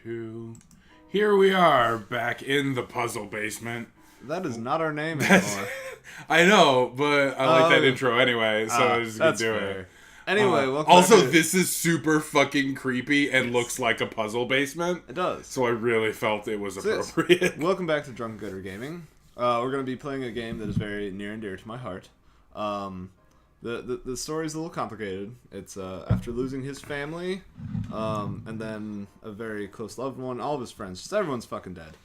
2. Here we are, back in the puzzle basement. That is not our name anymore. I know, but I like that intro anyway, so I was just gonna do it. Anyway, welcome also, back to... this is super fucking creepy and looks like a puzzle basement. It does. So I really felt it was appropriate. Welcome back to Drunken Gaming. We're going to be playing a game that is very near and dear to my heart. The story's a little complicated. It's after losing his family, and then a very close loved one, all of his friends, just everyone's fucking dead.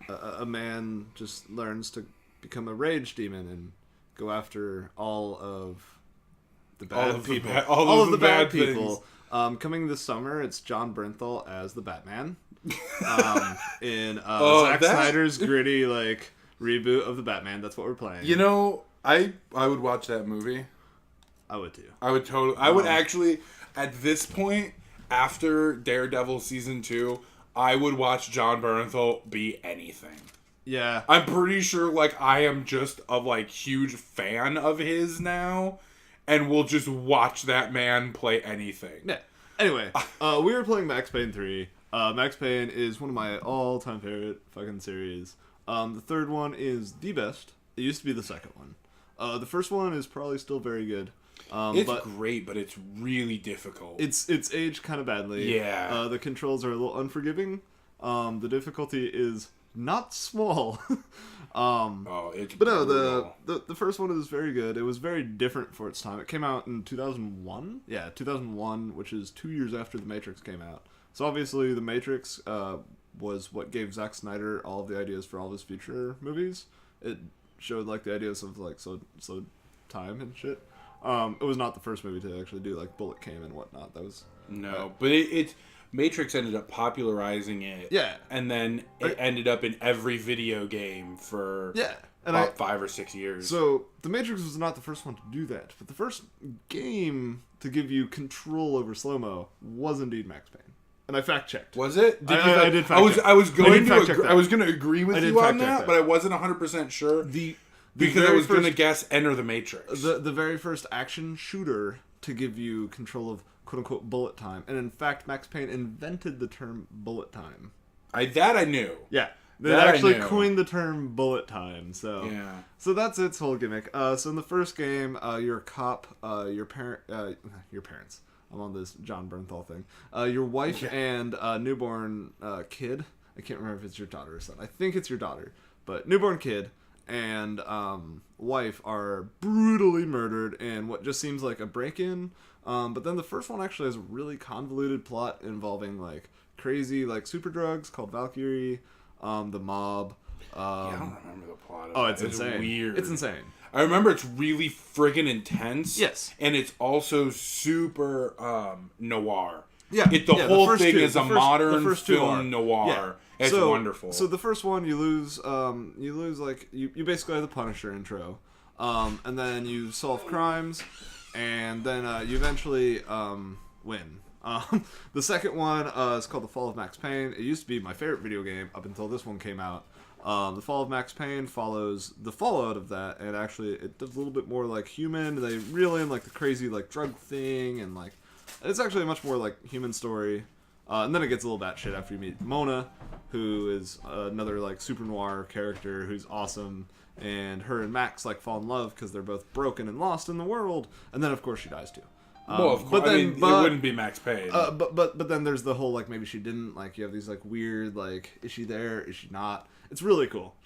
A man just learns to become a rage demon and go after all of the bad people. All of the bad people. Coming this summer, it's Jon Bernthal as the Batman. In Zack Snyder's gritty reboot of the Batman. That's what we're playing. You know, I would watch that movie. I would too. I would totally. I would actually, at this point, after Daredevil season 2, I would watch Jon Bernthal be anything. Yeah, I'm pretty sure I am just a huge fan of his now, and will just watch that man play anything. Yeah. Anyway, we were playing Max Payne 3. Max Payne is one of my all-time favorite fucking series. The third one is the best. It used to be the second one. The first one is probably still very good. It's great, but it's really difficult. It's aged kind of badly. Yeah. The controls are a little unforgiving. The difficulty is not small. It's but no, the first one is very good. It was very different for its time. It came out in 2001. Yeah, 2001, which is 2 years after The Matrix came out. So obviously, The Matrix was what gave Zack Snyder all of the ideas for all of his future movies. It showed the ideas of slow time and shit. It was not the first movie to actually do bullet cam and whatnot. That was but it Matrix ended up popularizing it. Yeah, and then it ended up in every video game for about 5 or 6 years. So The Matrix was not the first one to do that, but the first game to give you control over slow-mo was indeed Max Payne. And I fact-checked. Was it? I did fact-check. I was going to agree with you on that, but I wasn't 100% sure. Because I was going to guess Enter the Matrix. The very first action shooter to give you control of quote-unquote bullet time. And in fact, Max Payne invented the term bullet time. I knew. Yeah. They actually coined the term bullet time. So that's its whole gimmick. So in the first game, you're a cop. Your parents. I'm on this Jon Bernthal thing. Your wife and newborn kid. I can't remember if it's your daughter or son. I think it's your daughter. But newborn kid and wife are brutally murdered in what just seems like a break-in. But then the first one actually has a really convoluted plot involving crazy super drugs called Valkyrie, the mob. I don't remember the plot of it. Oh, it's insane. It's weird. It's insane. I remember it's really friggin' intense. Yes. And it's also super noir. Yeah. The whole thing is a modern film noir. Yeah. It's wonderful. So the first one you lose you basically have the Punisher intro. And then you solve crimes, and then you eventually win. The second one is called The Fall of Max Payne. It used to be my favorite video game up until this one came out. The Fall of Max Payne follows the fallout of that, and actually it does a little bit more human. They reel in the crazy drug thing, and it's actually a much more human story. And then it gets a little batshit after you meet Mona, who is another super noir character who's awesome, and her and Max fall in love because they're both broken and lost in the world. And then of course she dies too. Well, of course. It wouldn't be Max Payne. But then there's the whole maybe she didn't you have these weird is she there? Is she not? It's really cool.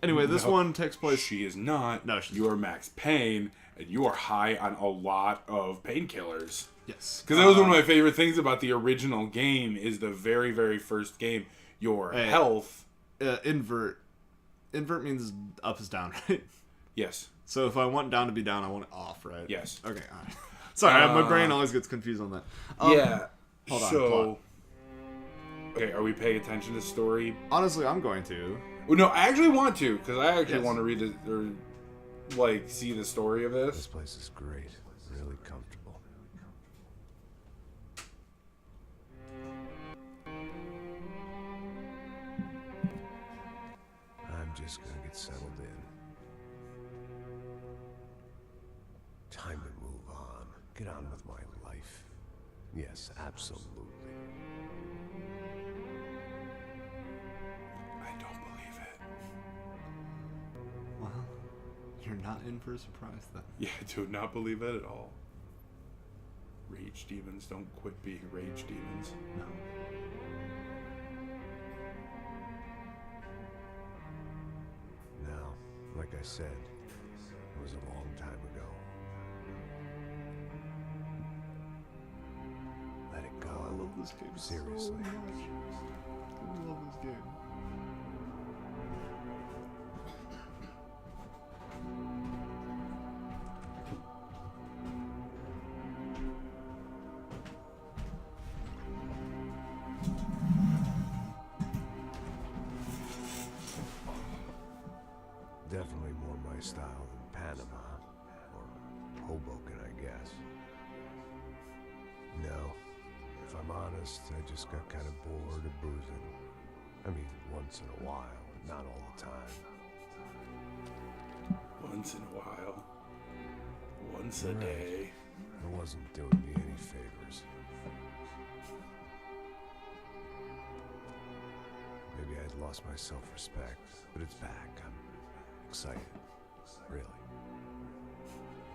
Anyway, this one takes place. She is not. No, you are Max Payne, and you are high on a lot of painkillers. Yes, because that was one of my favorite things about the original game. Is the very, very first game. Your health. Invert means up is down, right? Yes. So if I want down to be down, I want it off, right? Yes. Okay. All right. Sorry, my brain always gets confused on that. Hold on. Plot. Okay, are we paying attention to the story? Honestly, I'm going to. Well, no, I actually want to, because I actually want to read it, or see the story of this. This place is great. Really comfortable. I'm just gonna get settled in. Time to move on. Get on with my life. Yes, absolutely. not in for a surprise then. Yeah, do not believe it at all. Rage demons don't quit being rage demons. No. Now, like I said, it was a long time ago. Let it go. I love this game Seriously. so much. I love this game. Definitely more my style than Panama. Or Hoboken, I guess. No. If I'm honest, I just got kind of bored of boozing. I mean, once in a while, but not all the time. Once in a while. Once a Right. day. It wasn't doing me any favors. Maybe I'd lost my self-respect, but it's back. I'm excited. Really.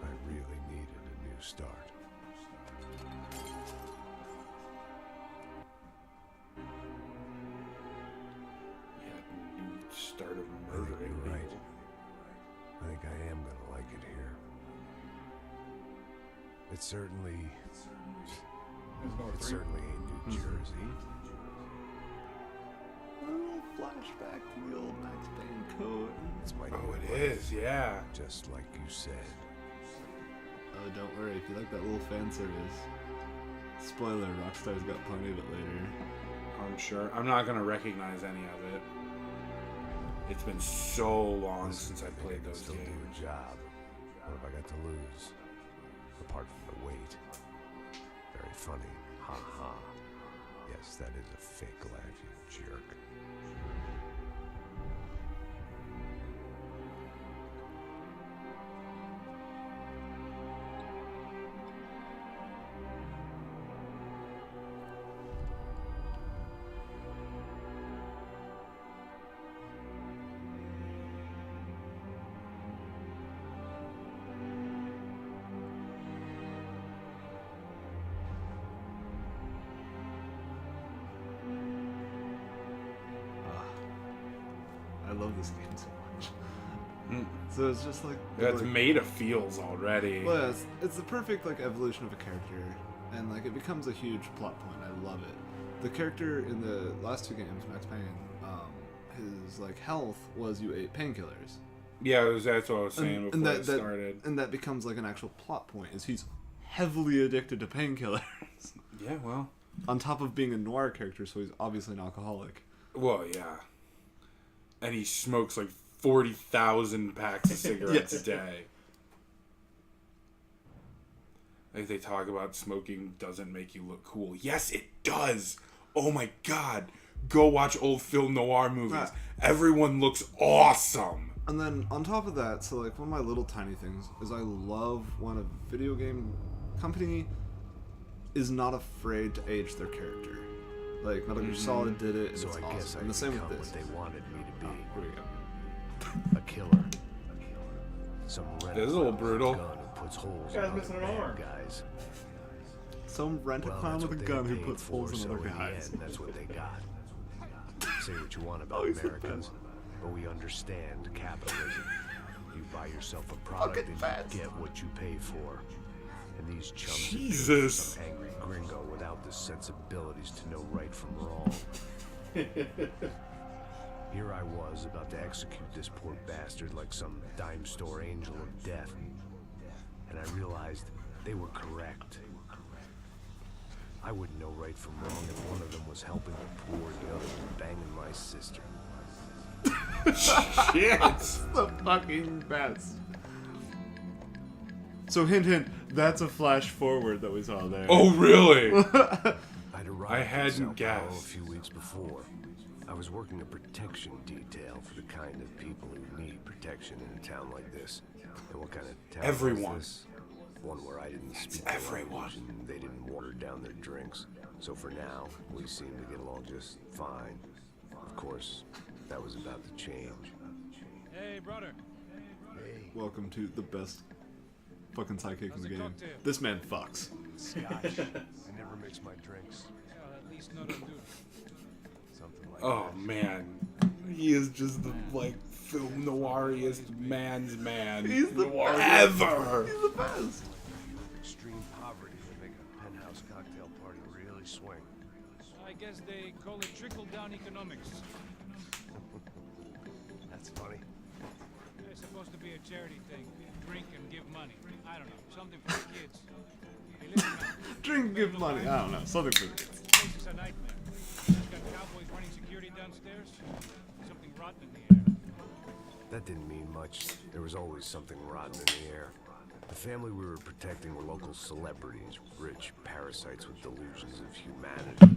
I really needed a new start. Yeah, you started I think murdering you're right. people. I think I am gonna like it here. It certainly ain't New Jersey. A little flashback to the old Max Payne code. It's my Oh, new it life, is, yeah. just like you said. Oh, don't worry. If you like that little fan service, spoiler: Rockstar's got plenty of it later. I'm sure. I'm not gonna recognize any of it. It's been so long Listen, since I think played can those still games. do a job. What have I got to lose? Apart from the weight. Very funny. Ha ha. Yes, that is a fake laugh, you jerk. I love this game so much. Mm. So it's just like It's made of feels already. Well, yeah, it's the perfect like evolution of a character, and like it becomes a huge plot point. I love it. The character in the last two games, Max Payne, his like health was you ate painkillers. Yeah, that's what I was saying before that, it started. And that becomes like an actual plot point. Is he's heavily addicted to painkillers. Yeah, well. On top of being a noir character, so he's obviously an alcoholic. Well, yeah. And he smokes like 40,000 packs of cigarettes a day. Like they talk about smoking doesn't make you look cool. Yes, it does. Oh my god. Go watch old film noir movies. Right. Everyone looks awesome. And then on top of that, so like one of my little tiny things is I love when a video game company is not afraid to age their character. Like Metal Gear Solid did it, and So it's I awesome. guess I And the same become with this. what they wanted me to be. Here we go. A killer. Some This is a little brutal. gun who puts holes Guy's in missing other an bad arm. guys. Some rent-a-clown with a that's what gun they who paid puts for, holes in so other in the guys. end, that's what they got. Say what you want about Oh, he's the Americans, but we understand capitalism. You buy yourself a product Fucking and fast. you get what you pay for. And these chums are Jesus. just some angry gringo without the sensibilities to know right from wrong. Here I was about to execute this poor bastard like some dime store angel of death. And I realized they were correct. I wouldn't know right from wrong if one of them was helping the poor, the other was banging my sister. Shit. The fucking best. So hint, hint. That's a flash forward that we saw there. Oh, really? I'd arrived I in hadn't Sao Paulo guessed. a few weeks before. I was working a protection detail for the kind of people who need protection in a town like this. And what kind of town Everyone. was this? One where I didn't speak the everyone. language and they didn't water down their drinks. So for now, we seem to get along just fine. Of course, that was about to change. Hey, brother. Hey, welcome to the best fucking sidekick in the game. This man fucks. Scotch. I never mix my drinks. At least not on duty. Something like Oh man, he is just the like film noiriest man's man. He's the ever. He's the best. extreme poverty that make a penthouse cocktail party really swing. I guess they call it trickle-down economics. That's funny. It's supposed to be a charity thing. Drink and give money. I don't know. Something for the kids. Hey, listen, man. Drink, give money. I don't know. Something for the kids. This place is a nightmare. Just got cowboys running security downstairs. Something rotten in the air. That didn't mean much. There was always something rotten in the air. The family we were protecting were local celebrities, rich parasites with delusions of humanity.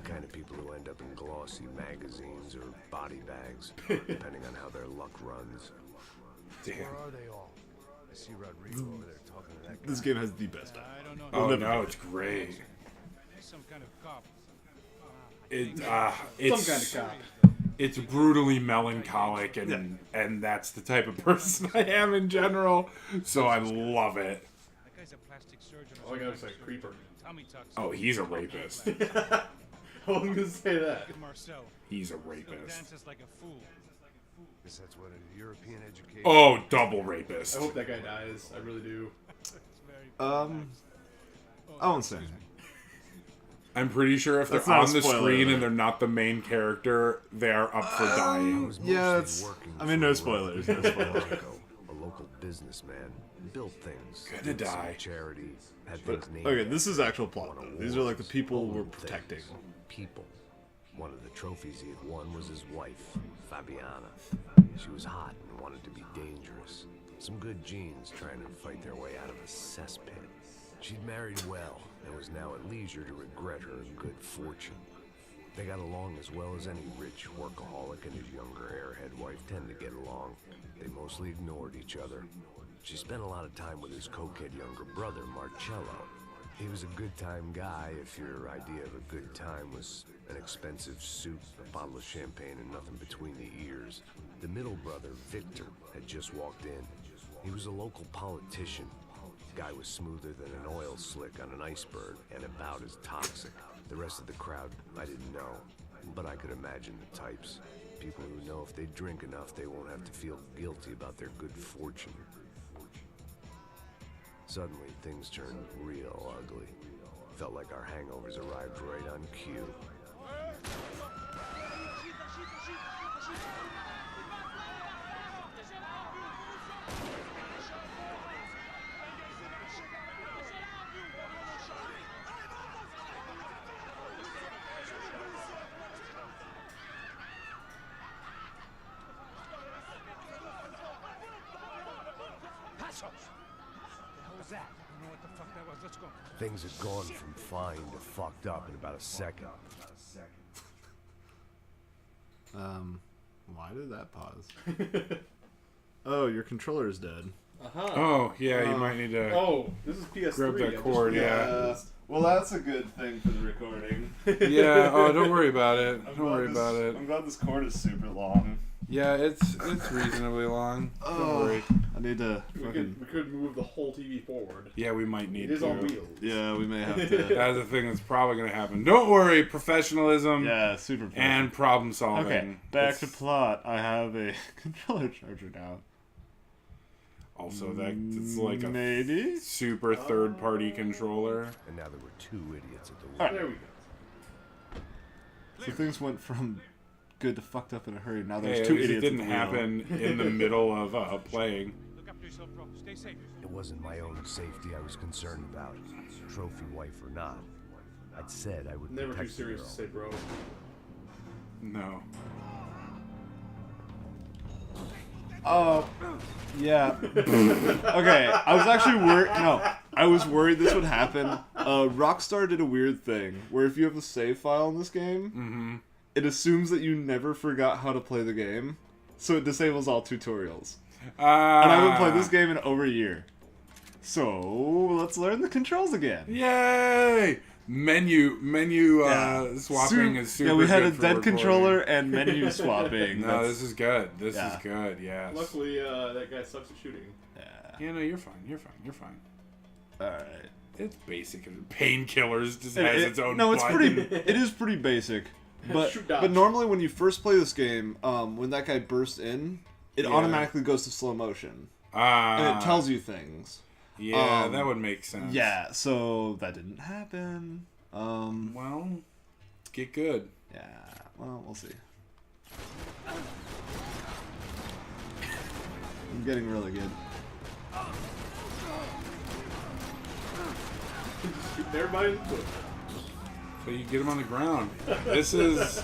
The kind of people who end up in glossy magazines or body bags, depending on how their luck runs. Damn. Where are they all? I see Rodrigo over there talking to that guy. This game has the best. I don't know. Oh no, it's great. Some kind of cop. It's Some kind of cop. It's brutally melancholic, and that's the type of person I am in general. So I love it. That guy's a plastic surgeon. Oh, I gotta say, creeper. Tommy talks. Oh, he's a rapist. I wasn't gonna say that. Look at Marcel. He's a Still rapist. dances like a fool. Guess that's what a European education. Oh, double rapist. I hope that guy dies. I really do. It's very I won't say anything. I'm pretty sure if That's they're not on a the spoiler screen alert. and they're not the main character, they're up for dying. was Yeah, mostly it's. working I mean, no for spoilers. No spoilers. Rodrigo, a local businessman, built things. Gonna did some die. Charity, had things named. Okay, this is actual plot. These are like the people we're Old things. protecting. People. One of the trophies he had won was his wife, Fabiana. She was hot and wanted to be dangerous. Some good genes trying to fight their way out of a cesspit. She'd married well and was now at leisure to regret her good fortune. They got along as well as any rich workaholic and his younger airhead wife tend to get along. They mostly ignored each other. She spent a lot of time with his cokehead younger brother, Marcello. He was a good time guy if your idea of a good time was an expensive suit, a bottle of champagne, and nothing between the ears. The middle brother, Victor, had just walked in. He was a local politician. The guy was smoother than an oil slick on an iceberg and about as toxic. The rest of the crowd, I didn't know, but I could imagine the types. People who know if they drink enough, they won't have to feel guilty about their good fortune. Suddenly, things turned real ugly. Felt like our hangovers arrived right on cue. Let's go. Things had gone from fine to fucked up in about a second. Why did that pause? Oh, your controller is dead. Uh-huh. Oh, yeah, you might need to Oh, this is PS3. grab I that just cord, realized. Well, that's a good thing for the recording. Yeah, oh, don't worry about it. Don't worry about it. I'm glad this cord is super long. Yeah, it's reasonably long. Don't worry. I need to We fucking... could move the whole TV forward. Yeah, we might It need is to. on wheels. Yeah, we may have to... That's the thing that's probably going to happen. Don't worry, professionalism Yeah, super fun. and problem solving. Okay, back It's to plot. I have a controller charger now. Also, it's like a Maybe? super third-party controller. And now there were two idiots at the wheel. Alright. There we go. So things went from good to fucked up in a hurry. Now there's Hey, at two least idiots it at the didn't wheel. happen in the middle of playing. Look after yourself, bro. Stay safe. It wasn't my own safety I was concerned about, trophy wife or not. I'd said I would Never too protect the serious girl. to say, bro. No. Oh, yeah. Okay, I was actually worried. No, I was worried this would happen. Rockstar did a weird thing where if you have a save file in this game, it assumes that you never forgot how to play the game, so it disables all tutorials. And I haven't played this game in over a year. So let's learn the controls again. Yay! Menu swapping is super. Yeah, we had good a for dead recording. controller and menu swapping. No, this is good. This is good. Yes. Luckily, that guy sucks at shooting. Yeah, no, you're fine. You're fine. All right. It's basic. Painkillers just has its own. No, it's button. pretty. It is pretty basic. But Shoot dodge. but normally when you first play this game, when that guy bursts in, it automatically goes to slow motion and it tells you things. Yeah, that would make sense. Yeah, so that didn't happen. Well, get good. Yeah. Well, we'll see. I'm getting really good. Shoot everybody in the foot. So you get him on the ground. This is.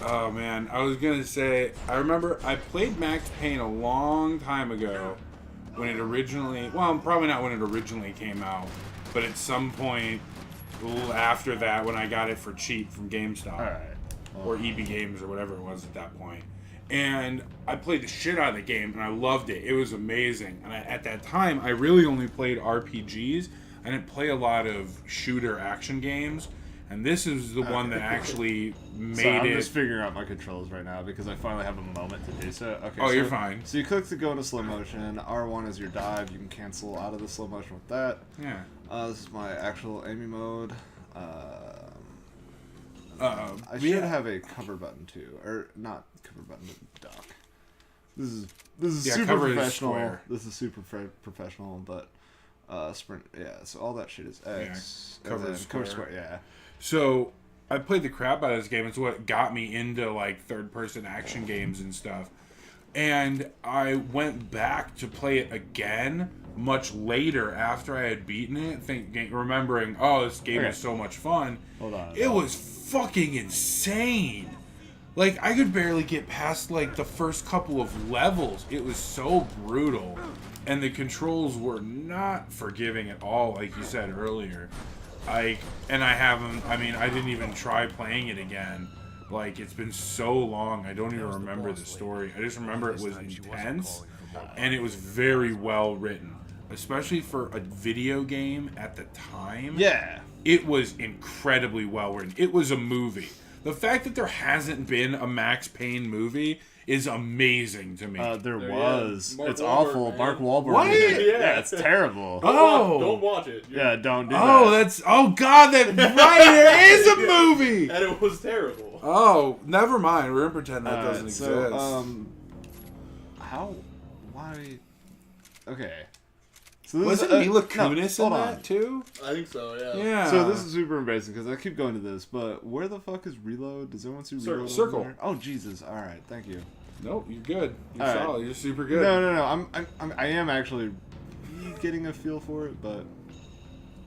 Oh man, I was gonna say. I remember I played Max Payne a long time ago when it originally. Well, probably not when it originally came out, but at some point after that, when I got it for cheap from GameStop. All right. Or EB Games or whatever it was at that point. And I played the shit out of the game, and I loved it. It was amazing. And at that time, I really only played RPGs. I didn't play a lot of shooter action games. And this is the one that actually made So I'm it. just figuring out my controls right now because I finally have a moment to do so. Okay. Oh, so, you're fine. So you click to go into slow motion. R1 is your dive. You can cancel out of the slow motion with that. Yeah. This is my actual aiming mode. I Yeah. should have a cover button too, or not cover button, but duck. This is Yeah, super cover is professional. square. This is super professional, but sprint. Yeah, so all that shit is X. Yeah, cover and is then square. Yeah. So I played the crap out of this game. It's what got me into like third-person action games and stuff. And I went back to play it again much later after I had beaten it, remembering, oh, this game is so much fun. Hold on. It was fucking insane. Like, I could barely get past like the first couple of levels. It was so brutal. And the controls were not forgiving at all, like you said earlier. I didn't even try playing it again. Like, it's been so long, I don't even remember the story. I just remember it was intense, and it was very well written. Especially for a video game at the time. Yeah. It was incredibly well written. It was a movie. The fact that there hasn't been a Max Payne movie is amazing to me. There was. Mark It's Wahlberg, awful. man. Mark Wahlberg. What? Yeah, it's terrible. Don't watch it. Yeah, don't do Oh, that. oh god, that right, there is a movie! And it was terrible. Oh, never mind. We're gonna pretend that doesn't exist. Why? Okay. So this Wasn't is, Mila Kunis in hold that on. too? I think so, yeah. Yeah. So this is super embarrassing because I keep going to this, but where the fuck is reload? Does anyone see reload? Circle. over there? Oh Jesus! All right, thank you. Nope, you're good. You're All right. solid. You're super good. No. I am actually getting a feel for it, but.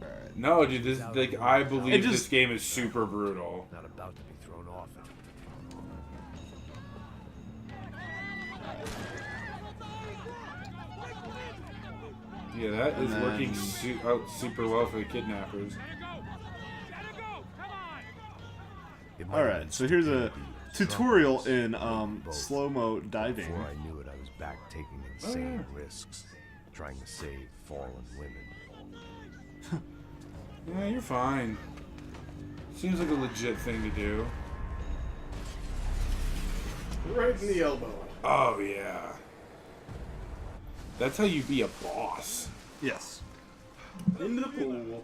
All right. No, dude. This like I believe It just- this game is super brutal. Not about to be thrown off. Yeah, that is And then- working super well for the kidnappers. It might All have right. been So here's a stupid, tutorial strugglers, in both. slow-mo diving. Before I knew it, I was back taking insane risks, trying to save fallen women. Yeah, you're fine. Seems like a legit thing to do. Right in the elbow. Oh yeah. That's how you be a boss. Yes. Into the pool.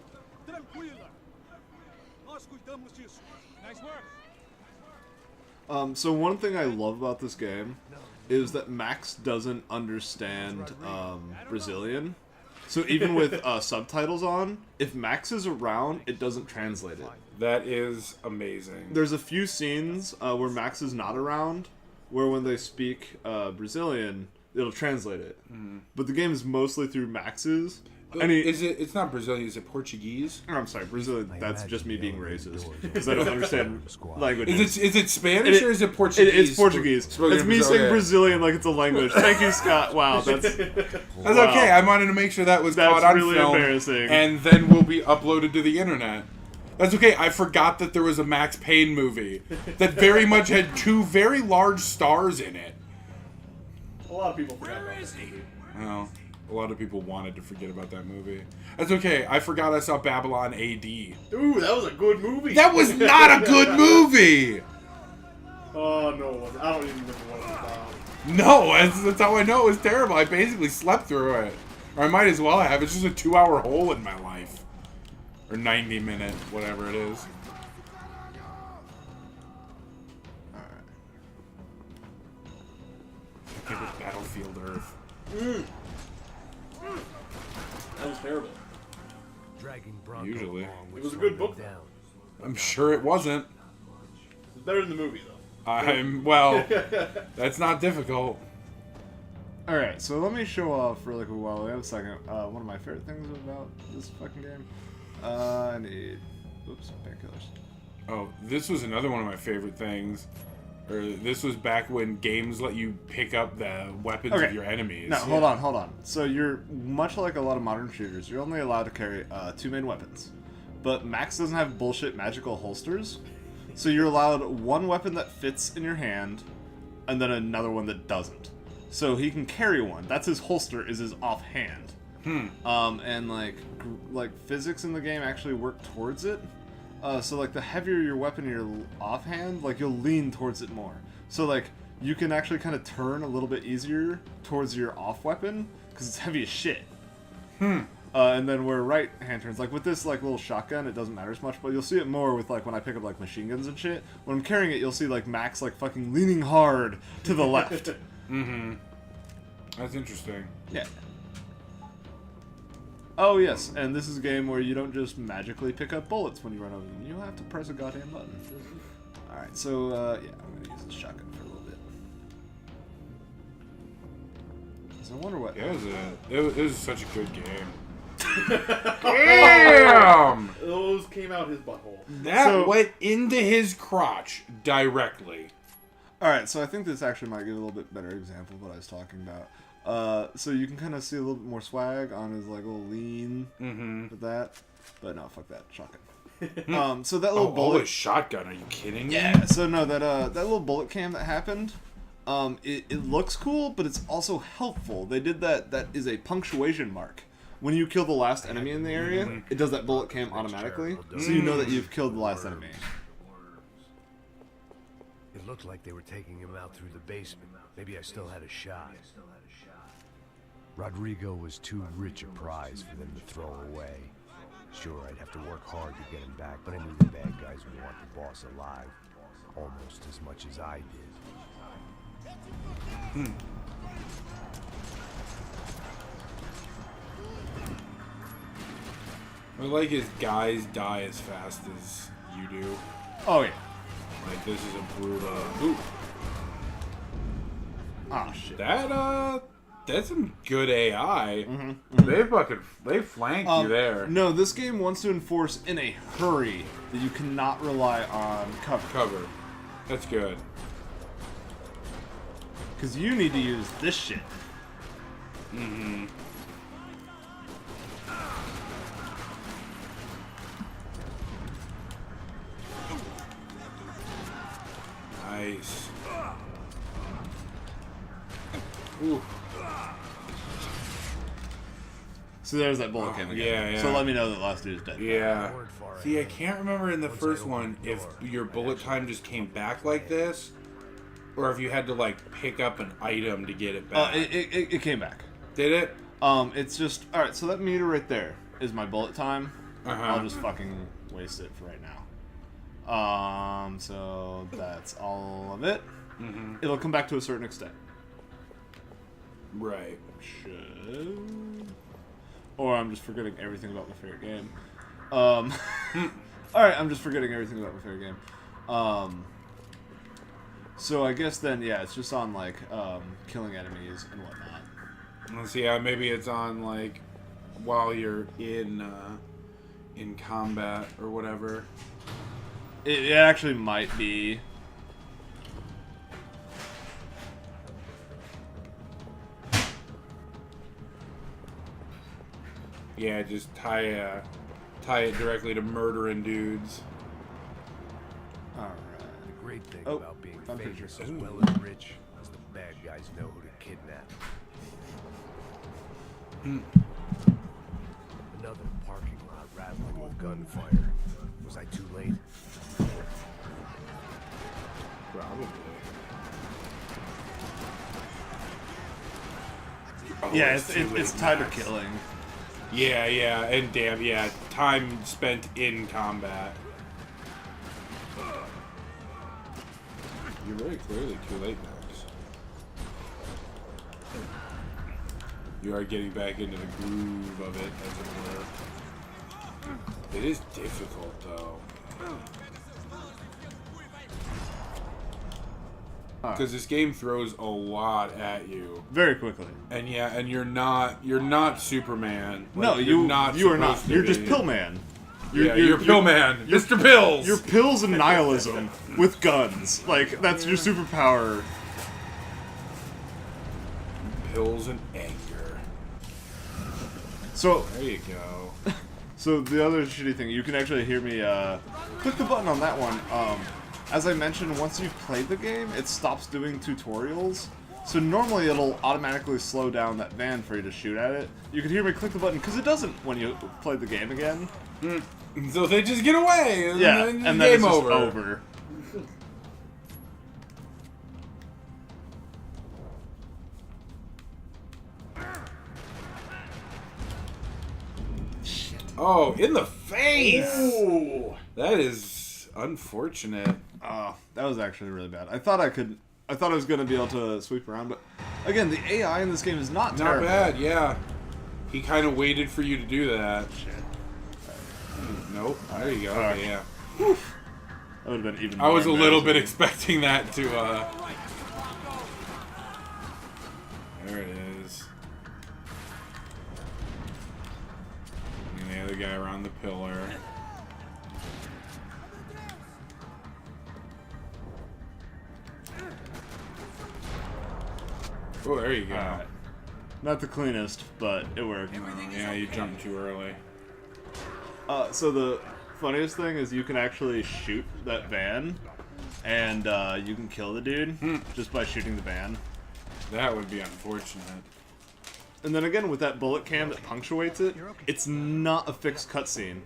Nice work. So one thing I love about this game is that Max doesn't understand Brazilian. So even with subtitles on, if Max is around, it doesn't translate it. That is amazing. There's a few scenes where Max is not around, where when they speak Brazilian, it'll translate it. But the game is mostly through Max's. It's not Brazilian, is it Portuguese? I'm sorry, Brazilian. That's just me being racist because I don't understand languages. Is it Spanish or is it Portuguese? It's Portuguese. Spoken It's in me Brazil, saying okay. Brazilian like it's a language. Thank you, Scott. Wow, that's That's okay. I wanted to make sure that was That's caught on really film, embarrassing. and then will be uploaded to the internet. That's okay. I forgot that there was a Max Payne movie that very much had two very large stars in it. A lot of people forgot about this movie. Oh. A lot of people wanted to forget about that movie. That's okay. I forgot I saw Babylon AD. Ooh, that was a good movie. That was not a good movie! Oh, no. I don't even remember what it was about. No, that's how I know it was terrible. I basically slept through it. Or I might as well have. It's just a 2-hour hole in my life. Or 90-minute, whatever it is. Give it Battlefield Earth. That was terrible. Dragging Bronco Usually. along would It was a slow good them book, though. down. I'm sure it wasn't. It's better than the movie, though. Well, that's not difficult. Alright, so let me show off really quick while we have a second. One of my favorite things about this fucking game. I need... Oops, painkillers. Oh, this was another one of my favorite things. Or this was back when games let you pick up the weapons of your enemies. No, hold on. So you're, much like a lot of modern shooters, you're only allowed to carry 2 main weapons. But Max doesn't have bullshit magical holsters. So you're allowed 1 weapon that fits in your hand, and then another one that doesn't. So he can carry one. That's his holster, is his offhand. And like physics in the game actually work towards it. So like the heavier your weapon in your offhand, like you'll lean towards it more. So like you can actually kind of turn a little bit easier towards your off weapon because it's heavy as shit. And then where right hand turns, like with this like little shotgun, it doesn't matter as much, but you'll see it more with like when I pick up like machine guns and shit. When I'm carrying it, you'll see like Max like fucking leaning hard to the left. That's interesting. Yeah. Oh yes, and this is a game where you don't just magically pick up bullets when you run over them. You have to press a goddamn button. Alright, so yeah, I'm gonna use this shotgun for a little bit. So I wonder what... Yeah, it was such a good game. Damn! Those came out his butthole. That went into his crotch directly. Alright, so I think this actually might give a little bit better example of what I was talking about. So you can kind of see a little bit more swag on his like little lean with that. But no, fuck that. Shotgun. So that little bullet... Oh, a shotgun. Are you kidding me? Yeah, so no, that little bullet cam that happened, it looks cool, but it's also helpful. They did that is a punctuation mark. When you kill the last enemy in the area, it does that bullet cam automatically, so you know that you've killed the last enemy. It looked like they were taking him out through the basement. Maybe I still had a shot. Rodrigo was too rich a prize for them to throw away. Sure, I'd have to work hard to get him back, but I knew the bad guys would want the boss alive. Almost as much as I did. I like his guys die as fast as you do. Oh yeah. Like, this is a brutal... Ooh. Ah shit. That's some good AI. They flank you there. No, this game wants to enforce in a hurry that you cannot rely on cover. That's good. Because you need to use this shit. Nice. Ooh. So there's that bullet cam again. yeah. So let me know that last dude's dead. Yeah. See, I can't remember in the first one if your bullet time just came back like this, or if you had to like pick up an item to get it back. It came back. Did it? It's just alright, so that meter right there is my bullet time. Uh-huh. I'll just fucking waste it for right now. So that's all of it. It'll come back to a certain extent. Right. Should. Or I'm just forgetting everything about my favorite game. Alright, I'm just forgetting everything about my favorite game. So I guess then, yeah, it's just on, like, killing enemies and whatnot. Let's see, maybe it's on, like, while you're in combat or whatever. It actually might be. Yeah, just tie it directly to murdering dudes. Alright. The great thing Oh, about being fun famous picture. as well as rich is the bad guys know who to kidnap. Another parking lot rattling with gunfire. Was I too late? Probably. Oh, Yeah, too late, it's time Max. of killing. Yeah, yeah, and damn, yeah, time spent in combat. You're very clearly too late, Max. You are getting back into the groove of it, as it were. It is difficult, though. Because this game throws a lot at you, Very quickly. and yeah, and you're not Superman. Like, No, you're you not. are not. supposed to You're just be. Pillman. You're Pillman, Mr. Pills. You're pills and nihilism with guns. Like that's your superpower. Pills and anger. So, There you go. so the other shitty thing, you can actually hear me click the button on that one. As I mentioned, once you've played the game, it stops doing tutorials. So normally it'll automatically slow down that van for you to shoot at it. You can hear me click the button because it doesn't when you play the game again. So they just get away. And Yeah, then and then game it's just over. over. Oh, in the face! Ooh. That is unfortunate. That was actually really bad. I thought I was gonna be able to sweep around, but again, the AI in this game is not Not terrible. bad, yeah. He kind of waited for you to do that. Nope. There you go. Alright. Yeah. That would have been even. I was a more little bit embarrassing. expecting that to. There it is. And the other guy around the pillar. Oh, there you go. Alright. Not the cleanest, but it worked. Yeah, you jumped too early. So the funniest thing is you can actually shoot that van, and you can kill the dude just by shooting the van. That would be unfortunate. And then again, with that bullet cam that punctuates it, it's not a fixed cutscene.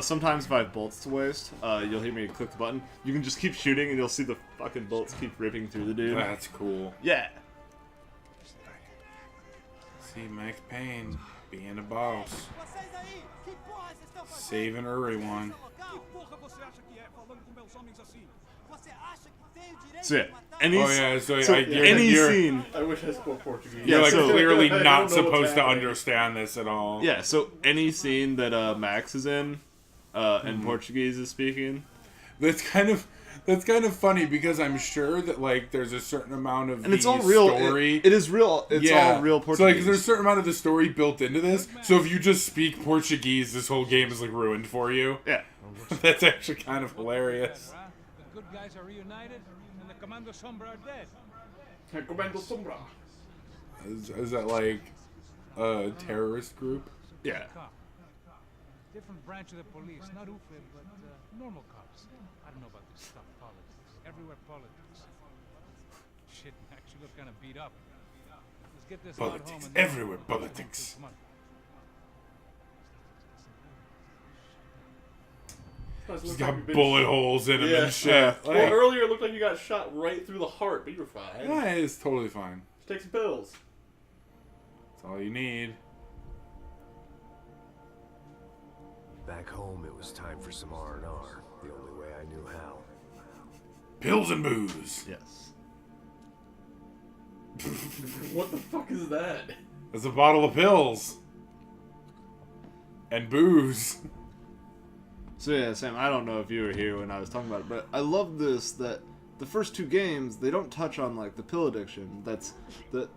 Sometimes if I have bullets to waste, you'll hear me click the button. You can just keep shooting, and you'll see the fucking bullets keep ripping through the dude. That's cool. Yeah. See Max Payne being a boss. Saving everyone. So yeah, any Oh yeah, so, any scene. I wish I spoke Portuguese. Yeah, You're like so- clearly I don't know not what's supposed to happening. understand this at all. Yeah, so any scene that Max is in, and Portuguese is speaking. That's kind of funny because I'm sure that like there's a certain amount of And it's the all real. story. It is real. It's all real Portuguese. So like there's a certain amount of the story built into this. So if you just speak Portuguese, this whole game is like ruined for you. Yeah. That's actually kind of hilarious. The good guys are reunited, and the Commando Sombra are dead. Comando Sombra. Is that like a terrorist group? Yeah. Cop. Different branch of the police, not UFID, but normal cops. I don't know about this stuff, politics. Everywhere politics. Shit, Max, you look kind of beat up. Let's get this lot home Politics. and Everywhere politics. Come on. He's got bullet holes in him Yeah. and shit. Well, earlier it looked like you got shot right through the heart, but you're fine. Yeah, it's totally fine. Just take some pills. That's all you need. Back home, it was time for some R&R, the only way I knew how. Pills and booze. Yes. What the fuck is that? There's a bottle of pills. And booze. So yeah, Sam, I don't know if you were here when I was talking about it, but I love this that the first two games they don't touch on like the pill addiction. That's the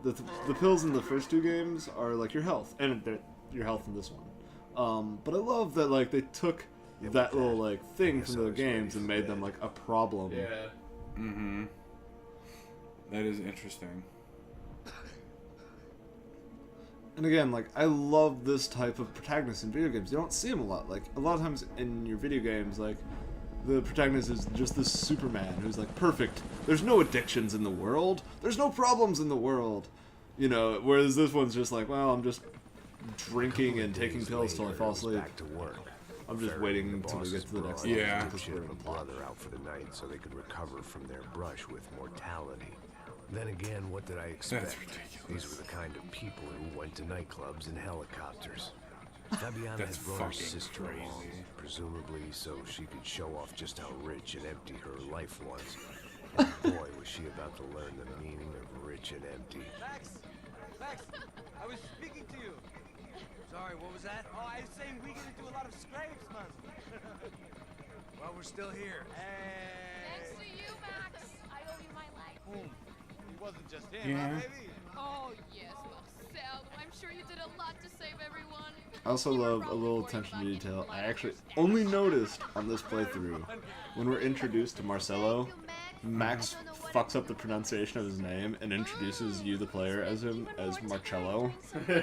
pills in the first two games are like your health, and your health in this one. But I love that like they took that little like thing from the games and made them like a problem. Yeah. Mm-hmm. That is interesting. And again, like, I love this type of protagonist in video games. You don't see them a lot. Like, a lot of times in your video games, like, the protagonist is just this Superman who's, like, perfect. There's no addictions in the world. There's no problems in the world. You know, whereas this one's just like, well, I'm just drinking and taking pills till I fall asleep. Back to work. I'm just waiting until we get to the next Yeah. level. Took because Chip we're in the and plot. brother out for the night so they could recover from their brush with mortality. Then again, what did I expect? That's ridiculous. These were the kind of people who went to nightclubs in helicopters. Fabiana That's had brought her fucking sister along, crazy. presumably so she could show off just how rich and empty her life was. And boy, was she about to learn the meaning of rich and empty. Max, I was speaking to you. Sorry, what was that? Oh, I was saying we get to do a lot of scrapes, man. Well, we're still here. Thanks Hey. to you, Max. I owe you my life. Boom. It wasn't just him, Yeah. huh, baby? Oh, yes, Marcel. I'm sure you did a lot to save everyone. I also You were love a probably little worried attention about to getting detail. blood I on actually your only hands. noticed on this playthrough when we're introduced to Marcelo, Max fucks up the pronunciation of his name and introduces you, the player, as him as Marcello.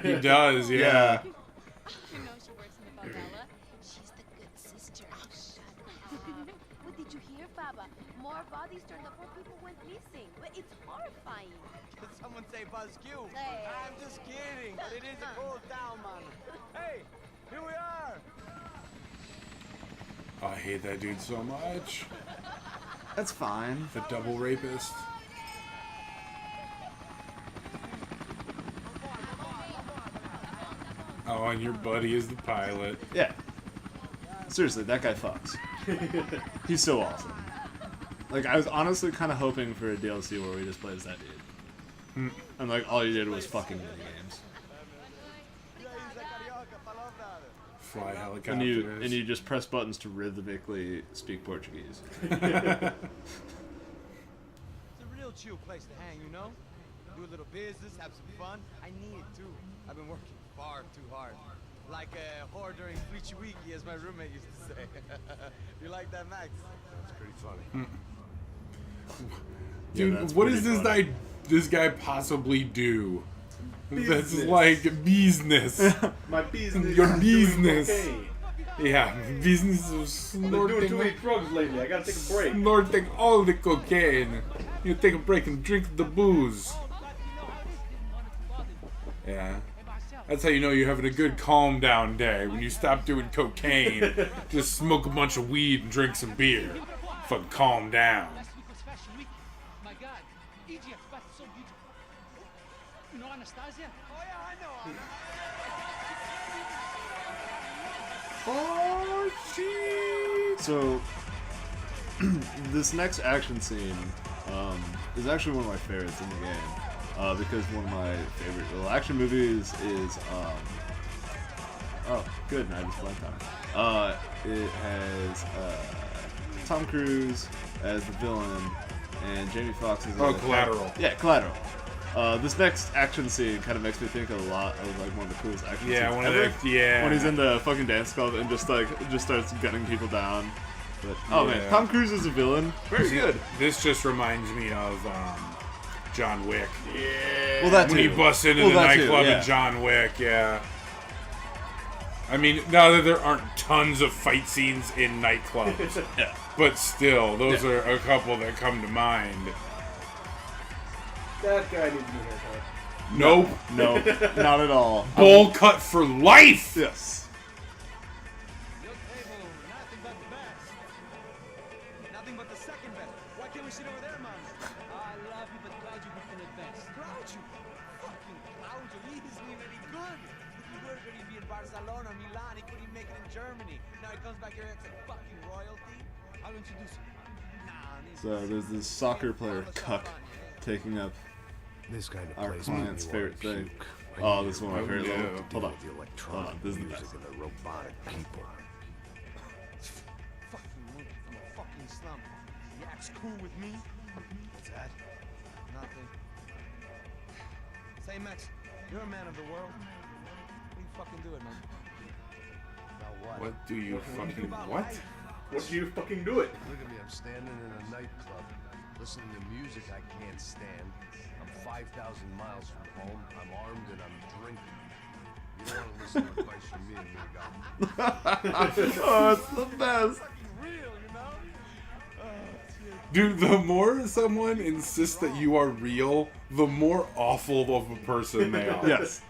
He does, yeah. You know she works in the favela. She's the good sister. Shut up. What did you hear, Baba? More bodies turned up, more people went missing. It's horrifying. Did someone say Buzz Q? Hey. I'm just kidding, but it is a cool town, man. Hey, here we are. I hate that dude so much. That's fine. The double rapist. Oh, and your buddy is the pilot. Yeah. Seriously, that guy fucks. He's so awesome. Like, I was honestly kind of hoping for a DLC where we just play as that dude. And, like, all you did was fucking minigames. Fly helicopters. And you just press buttons to rhythmically speak Portuguese. It's a real chill place to hang, you know? Do a little business, have some fun. I need it too. I've been working far too hard. Like a whore during Fleechy Weeky, as my roommate used to say. You like that, Max? That's pretty funny. Dude, that's what pretty does funny. this guy possibly do? That's Business. like business. My business. Your is doing business. cocaine. Yeah, business of I've been doing too many snorting, drugs lately. I gotta take a break. snorting all the cocaine. You take a break and drink the booze. Yeah. That's how you know you're having a good calm down day. When you stop doing cocaine, just smoke a bunch of weed and drink some beer. Fucking calm down. Last week was Fashion Week. My God, Egypt, that's so beautiful. You know Anastasia? Oh yeah, I know. Oh shit! So, this next action scene is actually one of my favorites in the game. Because one of my favorite little action movies is, oh, good, I just blanked on it. It has Tom Cruise as the villain, and Jamie Foxx as Oh, Collateral. Yeah, Collateral. This next action scene kind of makes me think a lot of like one of the coolest action Yeah, scenes one of ever. the yeah. When he's in the fucking dance club and just starts gunning people down. But oh man, Yeah. Tom Cruise is a villain. Very good. This just reminds me of John Wick. Well, that When he too. busts into Well, the that too, nightclub yeah. in John Wick, yeah. I mean, now that there aren't tons of fight scenes in nightclubs, Yeah. but still, those are a couple that come to mind. That guy needs a new haircut. Nope. No, not at all. Bowl cut for life! Yes. Your table, nothing but the best. Nothing but the second best. Why can't we sit over there, man? I love you, but glad you become the best. Claudio. Fucking Claudio. He isn't even any good. If he were going to be in Barcelona, Milan, he couldn't even make it in Germany. Now he comes back here and it's a fucking royalty. I'll introduce you. Nah, he's So there's this soccer player, Cuck, taking up This kind of our place client's made me wanna favorite thing. puke. Oh, this is one of my favorite yeah. levels. Hold on. The electronic This is the music best. and the robotic people. fucking monkey from a fucking slum. He acts cool with me. What's that? Nothing. Say, Max, you're a man of the world. What do you fucking do it, man? About what? What do you fucking... About What? life. What do you fucking do it? Look at me, I'm standing in a nightclub, listening to music I can't stand. I'm 5,000 miles from home, I'm armed, and I'm drinking. You don't want to listen to advice from me, amigo. Oh, it's the best. Real, you know? Dude, the more someone insists that you are real, the more awful of a person they are. Yes.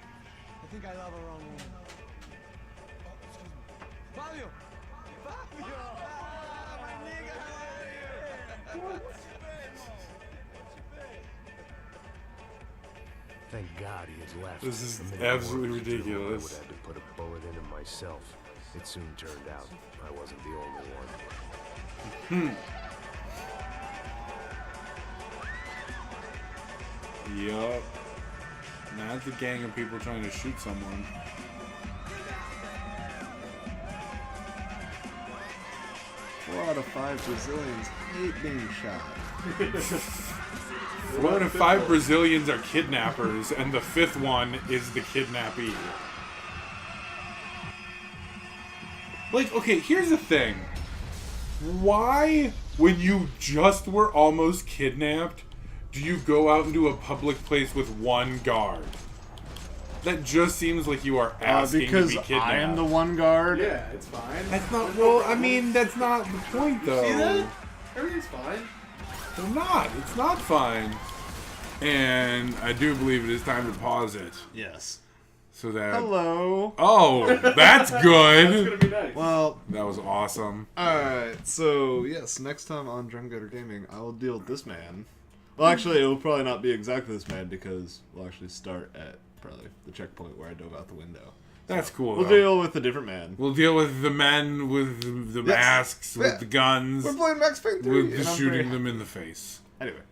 I think I love a wrong woman. Thank God he had left. This is The minute absolutely word was due, ridiculous. I would have to put a bullet in him myself. It soon turned out I wasn't the only one. Yup. Now it's a gang of people trying to shoot someone. Four out of 5 Brazilians hate being shot. 4 out of 5 Brazilians are kidnappers, and the 5th one is the kidnappee. Like, okay, here's the thing. Why, when you just were almost kidnapped, do you go out into a public place with one guard? That just seems like you are asking to be kidnapped. I am the one guard. Yeah, it's fine. That's not, well, I mean, that's not the point, though. See that? Everything's fine. They're not. It's not fine. And I do believe it is time to pause it. Yes. So that... Hello. Oh, that's That's good. gonna be nice. Well, That was awesome. alright. So, yes, next time on Drunken Gaming, I will deal with this man. Well, actually, it will probably not be exactly this man because we'll actually start at probably the checkpoint where I dove out the window. That's cool, We'll though. deal with a different man. We'll deal with the men with the masks, with Yeah. the guns, We're playing Max Payne 3. with the and I'm shooting very them in the face. happy. Anyway,